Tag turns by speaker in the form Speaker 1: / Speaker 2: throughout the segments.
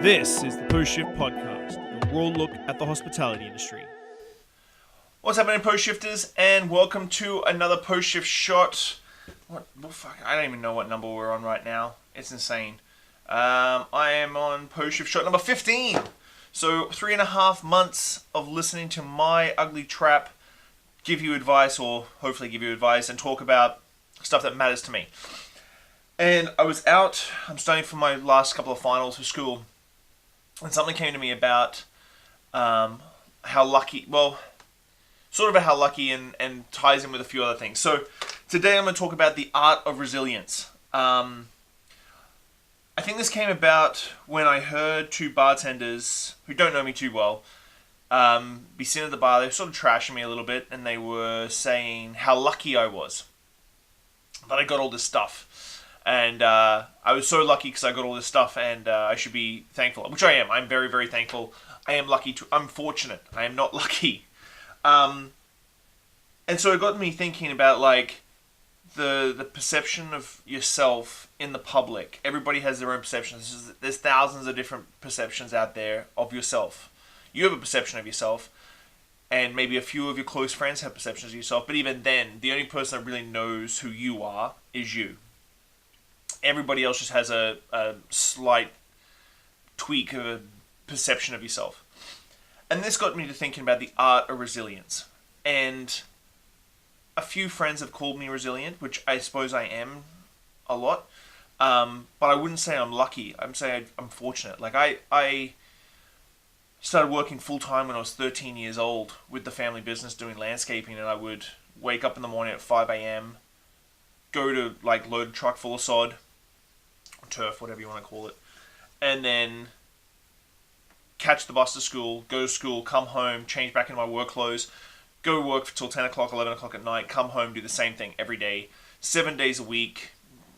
Speaker 1: This is the Post Shift Podcast, your raw look at the hospitality industry.
Speaker 2: What's happening, Post Shifters, and welcome to another Post Shift shot. Fuck, I don't even know what number we're on right now. It's insane. I am on Post Shift shot number 15. So 3.5 months of listening to my ugly trap give you advice, or hopefully give you advice, and talk about stuff that matters to me. And I'm studying for my last couple of finals for school, and something came to me about how lucky, and ties in with a few other things. So today I'm going to talk about the art of resilience. I think this came about when I heard two bartenders who don't know me too well be sitting at the bar. They were sort of trashing me a little bit, and they were saying how lucky I was that I got all this stuff. And I was so lucky because I got all this stuff, and I should be thankful, which I am. I'm very, very thankful. I am lucky. I'm fortunate. I am not lucky. And so it got me thinking about like the perception of yourself in the public. Everybody has their own perceptions. There's thousands of different perceptions out there of yourself. You have a perception of yourself, and maybe a few of your close friends have perceptions of yourself. But even then, the only person that really knows who you are is you. Everybody else just has a slight tweak of a perception of yourself. And this got me to thinking about the art of resilience. And a few friends have called me resilient, which I suppose I am a lot. But I wouldn't say I'm lucky. I'm saying I'm fortunate. Like I started working full-time when I was 13 years old with the family business doing landscaping, and I would wake up in the morning at 5 a.m., go to like load a truck full of sod, turf, whatever you want to call it, and then catch the bus to school, go to school, come home, change back into my work clothes, go work till 10 o'clock, 11 o'clock at night, come home, do the same thing every day, 7 days a week,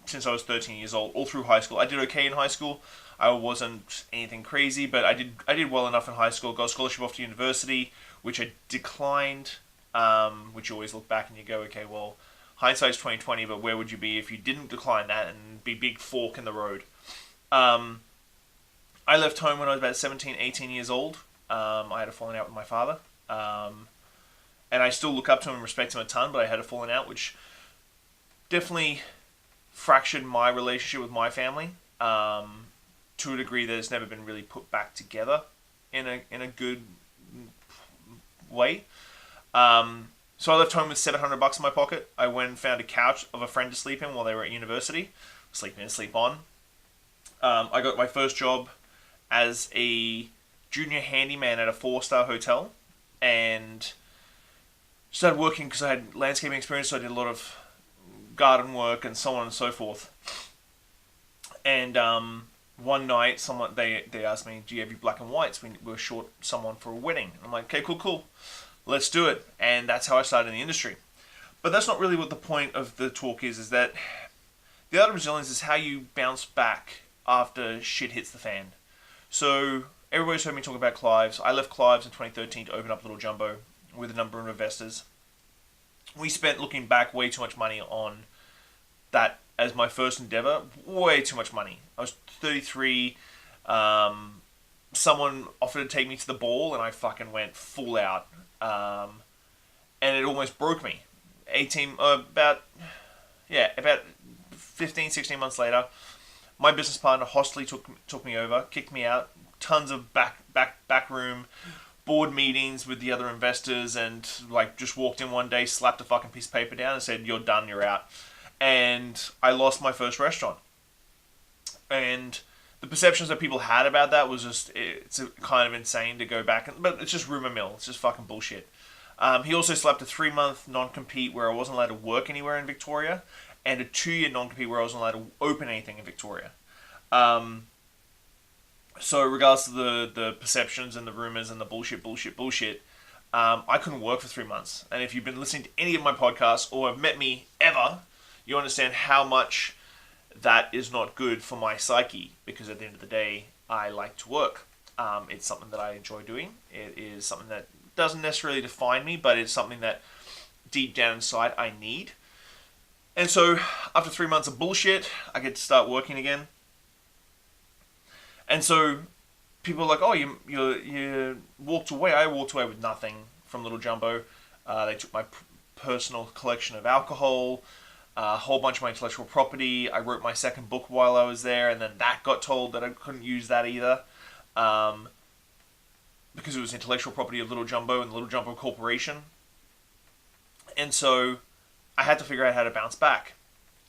Speaker 2: since I was 13 years old, all through high school. I did okay in high school. I wasn't anything crazy, but I did well enough in high school. Got a scholarship off to university, which I declined, which you always look back and you go, okay, well, hindsight's 20/20, but where would you be if you didn't decline that and be big fork in the road? I left home when I was about 17, 18 years old. I had a falling out with my father. And I still look up to him and respect him a ton, but I had a falling out, which definitely fractured my relationship with my family to a degree that it's never been really put back together in a good way. So I left home with $700 in my pocket. I went and found a couch of a friend to sleep in while they were at university. Sleep in, sleep on. I got my first job as a junior handyman at a 4-star hotel, and started working because I had landscaping experience, so I did a lot of garden work and so on and so forth. And one night, they asked me, do you have your black and whites? We were short someone for a wedding. I'm like, okay, cool. Let's do it. And that's how I started in the industry. But that's not really what the point of the talk is that the art of resilience is how you bounce back after shit hits the fan. So everybody's heard me talk about Clive's. I left Clive's in 2013 to open up Little Jumbo with a number of investors. We spent, looking back, way too much money on that as my first endeavor. Way too much money. I was 33. Someone offered to take me to the ball, and I fucking went full out. And it almost broke me. About 15, 16 months later, my business partner hostily took me over, kicked me out. Tons of back room board meetings with the other investors, and like just walked in one day, slapped a fucking piece of paper down and said, you're done, you're out. And I lost my first restaurant. And the perceptions that people had about that was just, it's kind of insane to go back, but it's just rumor mill. It's just fucking bullshit. He also slapped a 3-month non-compete where I wasn't allowed to work anywhere in Victoria, and a 2-year non-compete where I wasn't allowed to open anything in Victoria. So regardless of the perceptions and the rumors and the bullshit, I couldn't work for 3 months. And if you've been listening to any of my podcasts or have met me ever, you understand how much that is not good for my psyche, because at the end of the day, I like to work. It's something that I enjoy doing. It is something that doesn't necessarily define me, but it's something that deep down inside I need. And so after 3 months of bullshit, I get to start working again. And so people are like, oh, you walked away. I walked away with nothing from Little Jumbo. They took my personal collection of alcohol, a whole bunch of my intellectual property. I wrote my second book while I was there, and then that got told that I couldn't use that either, because it was intellectual property of Little Jumbo and the Little Jumbo Corporation. And so I had to figure out how to bounce back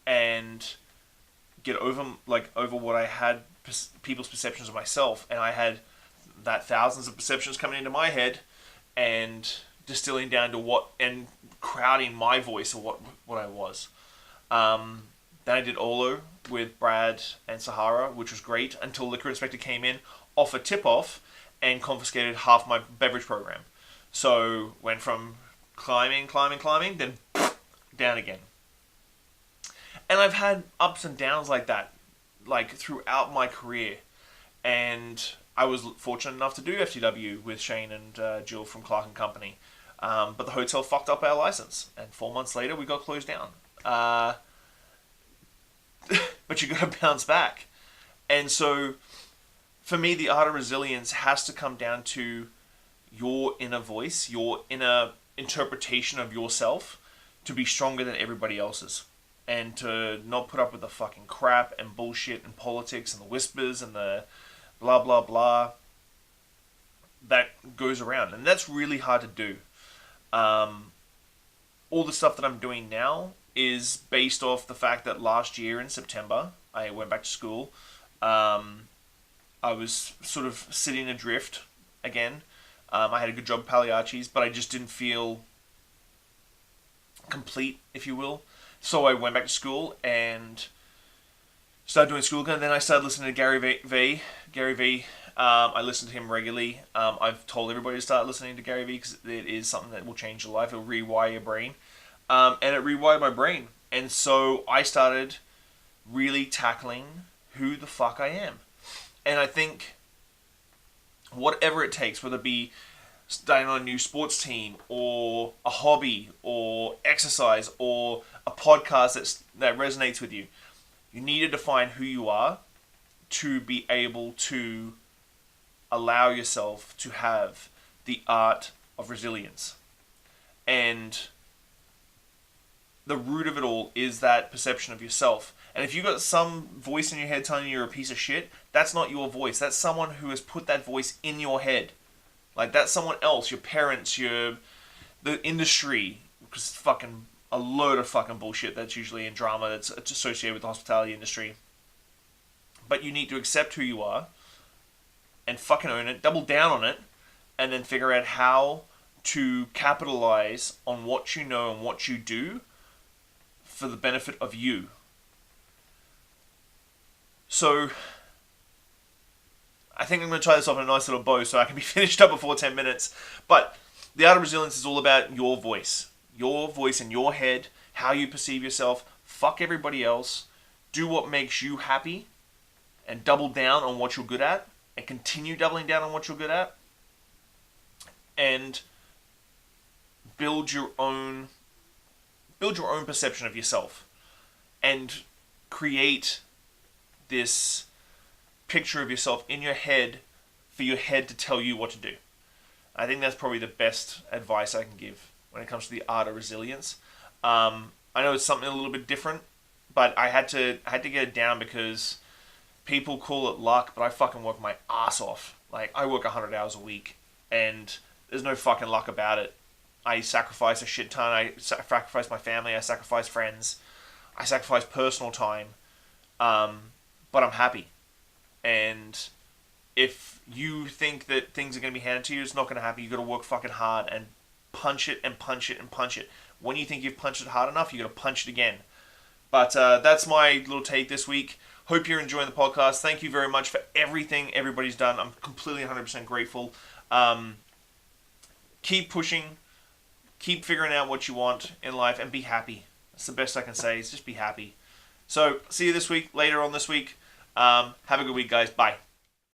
Speaker 2: and get over what I had, people's perceptions of myself, and I had that thousands of perceptions coming into my head and distilling down to what, and crowding my voice of what I was. Then I did Olo with Brad and Sahara, which was great, until Liquor Inspector came in, off a tip-off, and confiscated half my beverage program. So went from climbing, then down again. And I've had ups and downs like that, like throughout my career. And I was fortunate enough to do FTW with Shane and Jill from Clark and Company. But the hotel fucked up our license, and 4 months later we got closed down. But you got to bounce back. And so, for me, the art of resilience has to come down to your inner voice, your inner interpretation of yourself, to be stronger than everybody else's. And to not put up with the fucking crap and bullshit and politics and the whispers and the blah, blah, blah that goes around. And that's really hard to do. All the stuff that I'm doing now is based off the fact that last year in September, I went back to school. I was sort of sitting adrift again. I had a good job at Pagliacci's, but I just didn't feel complete, if you will. So I went back to school and started doing school again. And then I started listening to Gary Vee. I listen to him regularly. I've told everybody to start listening to Gary Vee because it is something that will change your life. It'll rewire your brain. And it rewired my brain. And so I started really tackling who the fuck I am. And I think whatever it takes, whether it be starting on a new sports team or a hobby or exercise or a podcast that resonates with you, you need to define who you are to be able to allow yourself to have the art of resilience. And the root of it all is that perception of yourself. And if you've got some voice in your head telling you you're a piece of shit, that's not your voice. That's someone who has put that voice in your head. Like, that's someone else, your parents, the industry, because it's fucking a load of fucking bullshit that's usually in drama that's associated with the hospitality industry. But you need to accept who you are and fucking own it, double down on it, and then figure out how to capitalize on what you know and what you do for the benefit of you. So, I think I'm going to tie this off in a nice little bow so I can be finished up before 10 minutes. But the art of resilience is all about your voice. Your voice in your head, how you perceive yourself. Fuck everybody else. Do what makes you happy. And double down on what you're good at. And continue doubling down on what you're good at. And build your own perception of yourself. And create this picture of yourself in your head for your head to tell you what to do. I think that's probably the best advice I can give when it comes to the art of resilience. I know it's something a little bit different, but I had to get it down because people call it luck, but I fucking work my ass off. Like, I work 100 hours a week, and there's no fucking luck about it. I sacrifice a shit ton. I sacrifice my family. I sacrifice friends. I sacrifice personal time. But I'm happy. And if you think that things are going to be handed to you, it's not going to happen. You've got to work fucking hard and punch it and punch it and punch it. When you think you've punched it hard enough, you've got to punch it again. But that's my little take this week. Hope you're enjoying the podcast. Thank you very much for everything everybody's done. I'm completely 100% grateful. Keep pushing. Keep figuring out what you want in life and be happy. That's the best I can say, is just be happy. So, see you later on this week. Have a good week, guys. Bye.